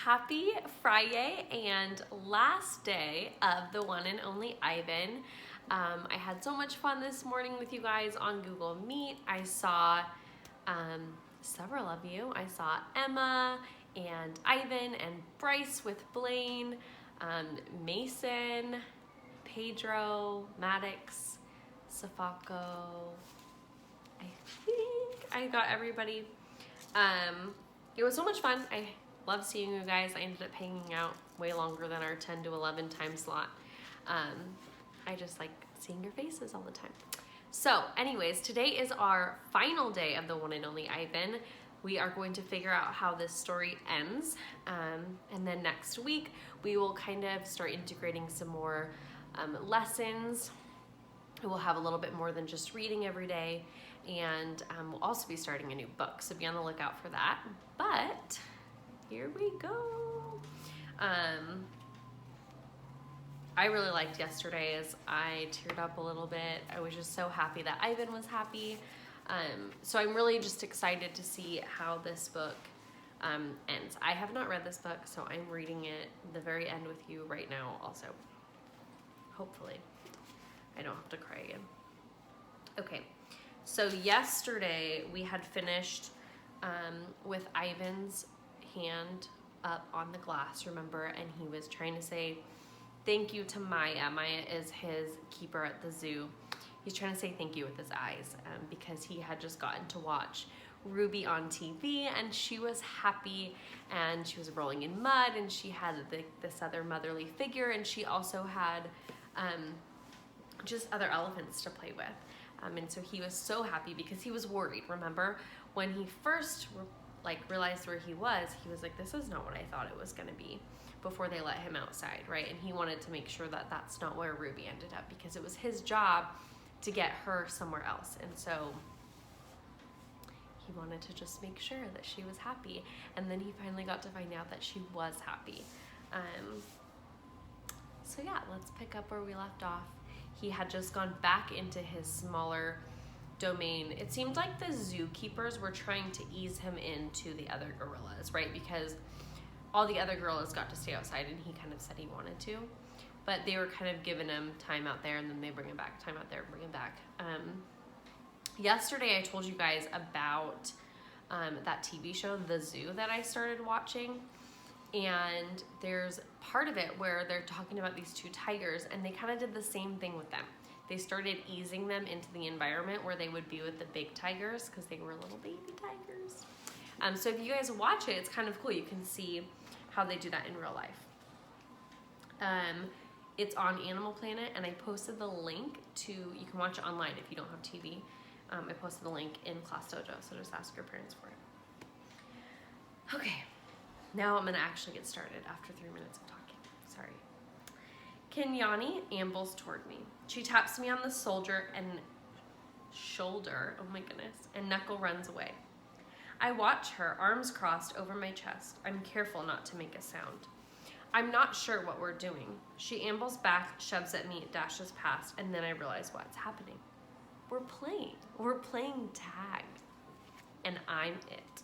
Happy Friday and last day of the one and only Ivan. I had so much fun this morning with you guys on Google Meet. I saw several of you. I saw Emma and Ivan and Bryce with Blaine, Mason, Pedro, Maddox, Safako. I think I got everybody. It was so much fun. I love seeing you guys. I ended up hanging out way longer than our 10 to 11 time slot. I just like seeing your faces all the time. So anyways, today is our final day of the one and only Ivan. We are going to figure out how this story ends. And then next week, we will kind of start integrating some more lessons. We'll have a little bit more than just reading every day. And we'll also be starting a new book, so be on the lookout for that. But here we go. I really liked yesterday's. I teared up a little bit. I was just so happy that Ivan was happy. So I'm really just excited to see how this book ends. I have not read this book, so I'm reading it the very end with you right now also. Hopefully. I don't have to cry again. Okay. So yesterday we had finished with Ivan's hand up on the glass, remember? And he was trying to say thank you to Maya. Maya is his keeper at the zoo. He's trying to say thank you with his eyes because he had just gotten to watch Ruby on TV and she was happy and she was rolling in mud and she had this other motherly figure and she also had just other elephants to play with. And so he was so happy because he was worried. Remember when he first realized where he was like, this is not what I thought it was going to be before they let him outside, right? And he wanted to make sure that that's not where Ruby ended up because it was his job to get her somewhere else. And so he wanted to just make sure that she was happy. And then he finally got to find out that she was happy. So yeah, let's pick up where we left off. He had just gone back into his smaller domain. It seemed like the zookeepers were trying to ease him into the other gorillas, right? Because all the other gorillas got to stay outside and he kind of said he wanted to. But they were kind of giving him time out there and then they bring him back, time out there, bring him back. Yesterday I told you guys about that TV show, The Zoo, that I started watching. And there's part of it where they're talking about these two tigers and they kind of did the same thing with them. They started easing them into the environment where they would be with the big tigers because they were little baby tigers. So if you guys watch it, it's kind of cool. You can see how they do that in real life. It's on Animal Planet and I posted the link to, you can watch it online if you don't have TV. I posted the link in Class Dojo, so just ask your parents for it. Okay. Now I'm gonna actually get started after 3 minutes of talking. Sorry. Kenyani ambles toward me. She taps me on the shoulder, oh my goodness, and Knuckle runs away. I watch her, arms crossed over my chest. I'm careful not to make a sound. I'm not sure what we're doing. She ambles back, shoves at me, dashes past, and then I realize what's happening. We're playing tag, and I'm it.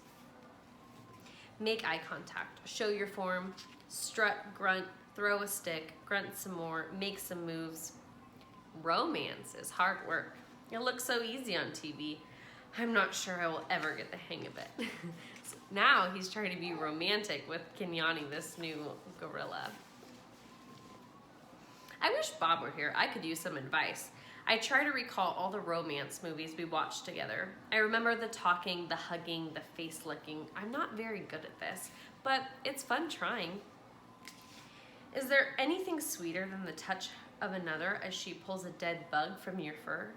Make eye contact, show your form, strut, grunt, throw a stick, grunt some more, make some moves. Romance is hard work. It looks so easy on TV. I'm not sure I will ever get the hang of it. So now he's trying to be romantic with Kenyani, this new gorilla. I wish Bob were here. I could use some advice. I try to recall all the romance movies we watched together. I remember the talking, the hugging, the face licking. I'm not very good at this, but it's fun trying. Is there anything sweeter than the touch of another as she pulls a dead bug from your fur?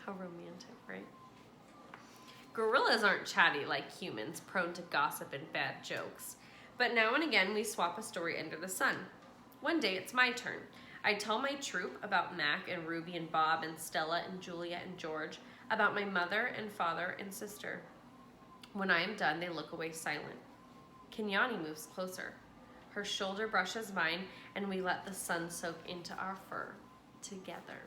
How romantic, right? Gorillas aren't chatty like humans, prone to gossip and bad jokes. But now and again, we swap a story under the sun. One day, it's my turn. I tell my troop about Mac and Ruby and Bob and Stella and Julia and George, about my mother and father and sister. When I am done, they look away silent. Kenyani moves closer. Her shoulder brushes mine, and we let the sun soak into our fur together.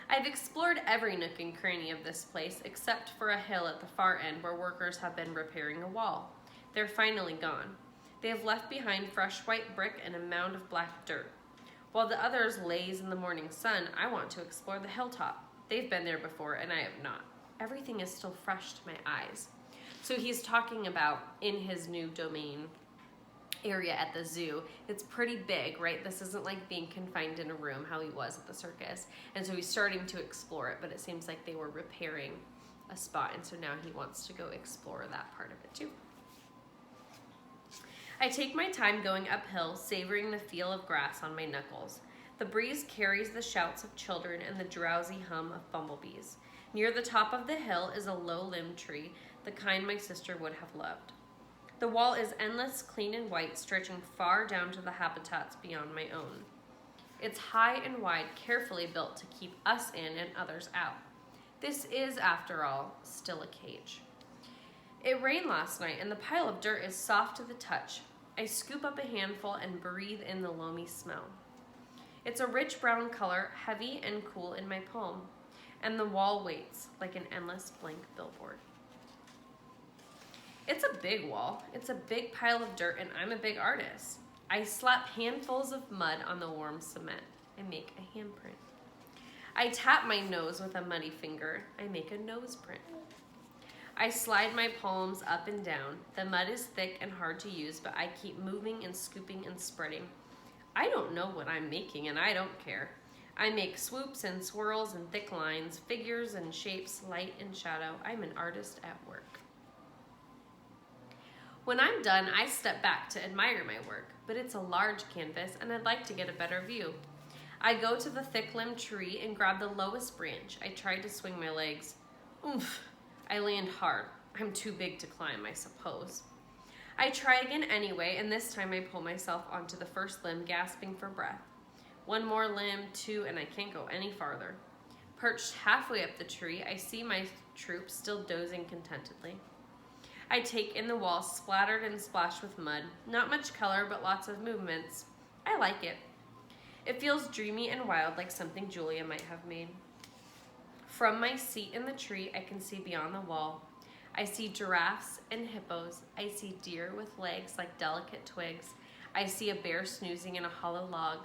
I've explored every nook and cranny of this place except for a hill at the far end where workers have been repairing a wall. They're finally gone. They have left behind fresh white brick and a mound of black dirt. While the others laze in the morning sun, I want to explore the hilltop. They've been there before and I have not. Everything is still fresh to my eyes. So he's talking about in his new domain area at the zoo. It's pretty big, right? This isn't like being confined in a room how he was at the circus. And so he's starting to explore it, but it seems like they were repairing a spot, and so now he wants to go explore that part of it too. I take my time going uphill, savoring the feel of grass on my knuckles. The breeze carries the shouts of children and the drowsy hum of bumblebees. Near the top of the hill is a low-limbed tree, the kind my sister would have loved. The wall is endless, clean and white, stretching far down to the habitats beyond my own. It's high and wide, carefully built to keep us in and others out. This is, after all, still a cage. It rained last night, and the pile of dirt is soft to the touch. I scoop up a handful and breathe in the loamy smell. It's a rich brown color, heavy and cool in my palm, and the wall waits like an endless blank billboard. It's a big wall. It's a big pile of dirt, and I'm a big artist. I slap handfuls of mud on the warm cement. I make a handprint. I tap my nose with a muddy finger. I make a nose print. I slide my palms up and down. The mud is thick and hard to use, but I keep moving and scooping and spreading. I don't know what I'm making, and I don't care. I make swoops and swirls and thick lines, figures and shapes, light and shadow. I'm an artist at work. When I'm done, I step back to admire my work, but it's a large canvas and I'd like to get a better view. I go to the thick-limbed tree and grab the lowest branch. I try to swing my legs. Oomph! I land hard. I'm too big to climb, I suppose. I try again anyway, and this time I pull myself onto the first limb, gasping for breath. One more limb, two, and I can't go any farther. Perched halfway up the tree, I see my troop still dozing contentedly. I take in the wall, splattered and splashed with mud. Not much color, but lots of movements. I like it. It feels dreamy and wild, like something Julia might have made. From my seat in the tree, I can see beyond the wall. I see giraffes and hippos. I see deer with legs like delicate twigs. I see a bear snoozing in a hollow log.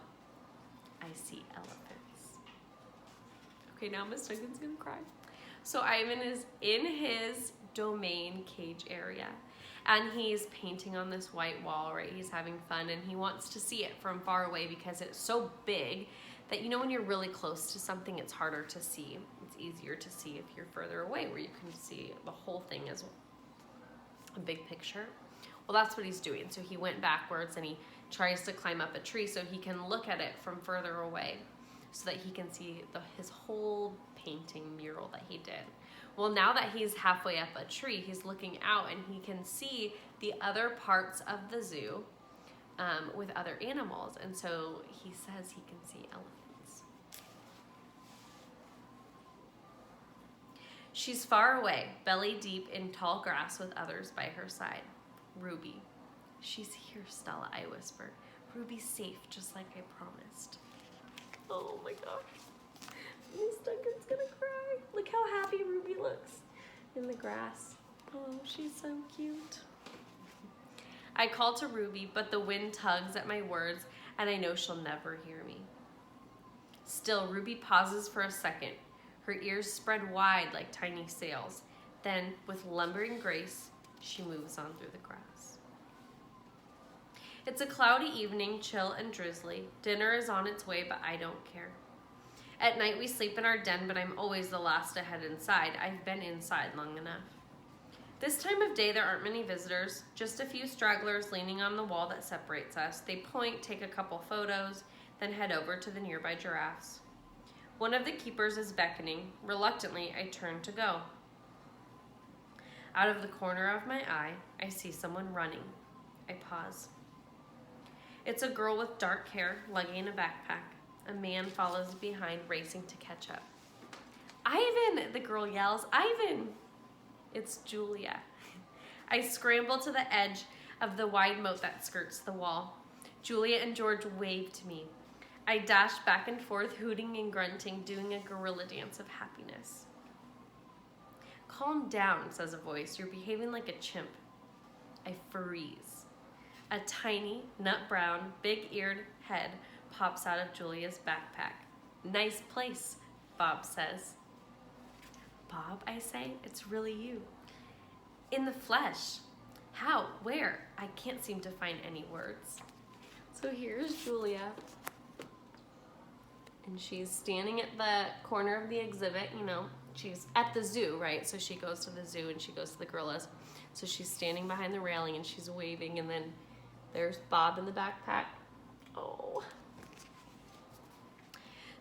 I see elephants. Okay, now Miss Duncan's gonna cry. So Ivan is in his domain cage area, and he's painting on this white wall, right? He's having fun, and he wants to see it from far away because it's so big that, you know, when you're really close to something, it's harder to see. It's easier to see if you're further away, where you can see the whole thing as a big picture. Well, that's what he's doing. So he went backwards and he tries to climb up a tree so he can look at it from further away so that he can see his whole painting mural that he did. Well, now that he's halfway up a tree, he's looking out and he can see the other parts of the zoo with other animals. And so he says he can see elephants. She's far away, belly deep in tall grass with others by her side. Ruby. She's here, Stella, I whisper. Ruby's safe, just like I promised. Oh my gosh. Miss Duncan's gonna cry. Look how happy Ruby looks in the grass. Oh, she's so cute. I call to Ruby, but the wind tugs at my words, and I know she'll never hear me. Still, Ruby pauses for a second. Her ears spread wide like tiny sails. Then, with lumbering grace, she moves on through the grass. It's a cloudy evening, chill and drizzly. Dinner is on its way, but I don't care. At night we sleep in our den, but I'm always the last to head inside. I've been inside long enough. This time of day there aren't many visitors, just a few stragglers leaning on the wall that separates us. They point, take a couple photos, then head over to the nearby giraffes. One of the keepers is beckoning. Reluctantly, I turn to go. Out of the corner of my eye, I see someone running. I pause. It's a girl with dark hair, lugging a backpack. A man follows behind, racing to catch up. Ivan, the girl yells, Ivan! It's Julia. I scramble to the edge of the wide moat that skirts the wall. Julia and George wave to me. I dashed back and forth, hooting and grunting, doing a gorilla dance of happiness. Calm down, says a voice. You're behaving like a chimp. I freeze. A tiny, nut brown, big-eared head pops out of Julia's backpack. Nice place, Bob says. Bob, I say, it's really you. In the flesh. How? Where? I can't seem to find any words. So here's Julia. And she's standing at the corner of the exhibit, you know. She's at the zoo, right? So she goes to the zoo and she goes to the gorillas. So she's standing behind the railing and she's waving, and then there's Bob in the backpack. Oh.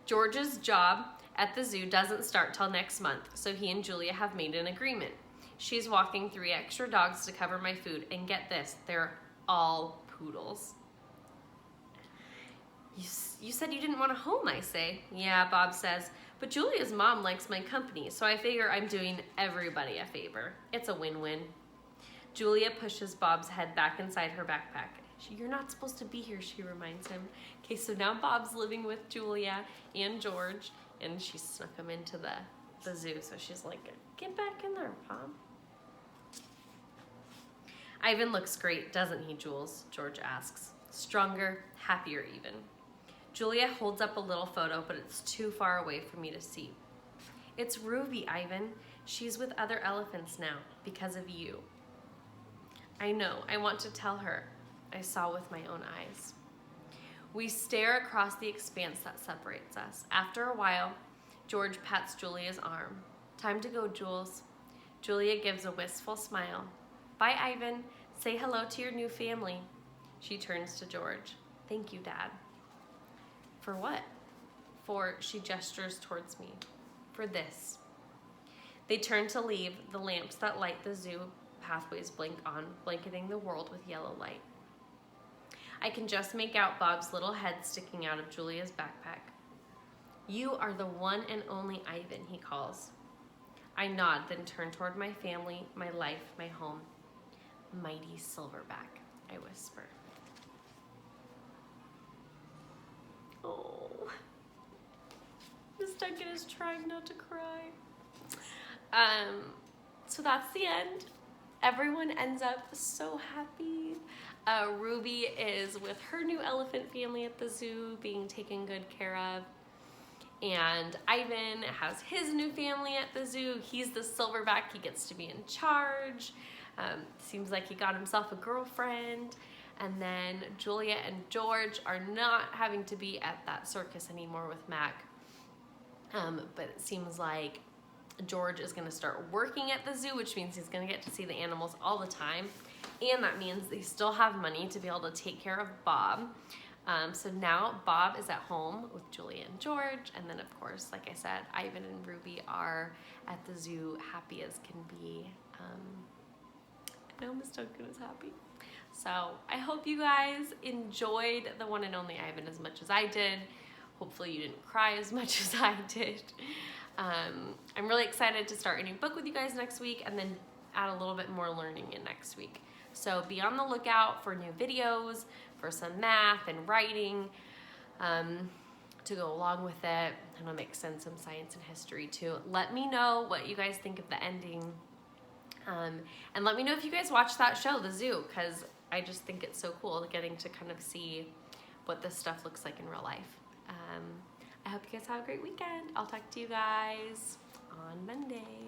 George's job at the zoo doesn't start till next month, so he and Julia have made an agreement. She's walking 3 extra dogs to cover my food, and get this, they're all poodles. You said you didn't want a home, I say. Yeah, Bob says, but Julia's mom likes my company, so I figure I'm doing everybody a favor. It's a win-win. Julia pushes Bob's head back inside her backpack. You're not supposed to be here, she reminds him. Okay, so now Bob's living with Julia and George, and she snuck him into the zoo, so she's like, get back in there, Bob. Ivan looks great, doesn't he, Jules? George asks. Stronger, happier even. Julia holds up a little photo, but it's too far away for me to see. It's Ruby, Ivan. She's with other elephants now, because of you. I know, I want to tell her. I saw with my own eyes. We stare across the expanse that separates us. After a while, George pats Julia's arm. Time to go, Jules. Julia gives a wistful smile. Bye, Ivan. Say hello to your new family. She turns to George. Thank you, Dad. For what? For, she gestures towards me. For this. They turn to leave. The lamps that light the zoo pathways blink on, blanketing the world with yellow light. I can just make out Bob's little head sticking out of Julia's backpack. You are the one and only Ivan, he calls. I nod, then turn toward my family, my life, my home. Mighty Silverback, I whisper. Oh, Miss Duncan is trying not to cry. So that's the end. Everyone ends up so happy. Ruby is with her new elephant family at the zoo, being taken good care of. And Ivan has his new family at the zoo. He's the silverback. He gets to be in charge. Seems like he got himself a girlfriend. And then Julia and George are not having to be at that circus anymore with Mac. But it seems like George is gonna start working at the zoo, which means he's gonna get to see the animals all the time. And that means they still have money to be able to take care of Bob. So now Bob is at home with Julia and George. And then of course, like I said, Ivan and Ruby are at the zoo, happy as can be. I know Miss Duncan is happy. So I hope you guys enjoyed the one and only Ivan as much as I did. Hopefully you didn't cry as much as I did. I'm really excited to start a new book with you guys next week and then add a little bit more learning in next week. So be on the lookout for new videos, for some math and writing to go along with it. And I'll mix in some science and history too. Let me know what you guys think of the ending. And let me know if you guys watch that show, The Zoo, because I just think it's so cool getting to kind of see what this stuff looks like in real life. I hope you guys have a great weekend. I'll talk to you guys on Monday.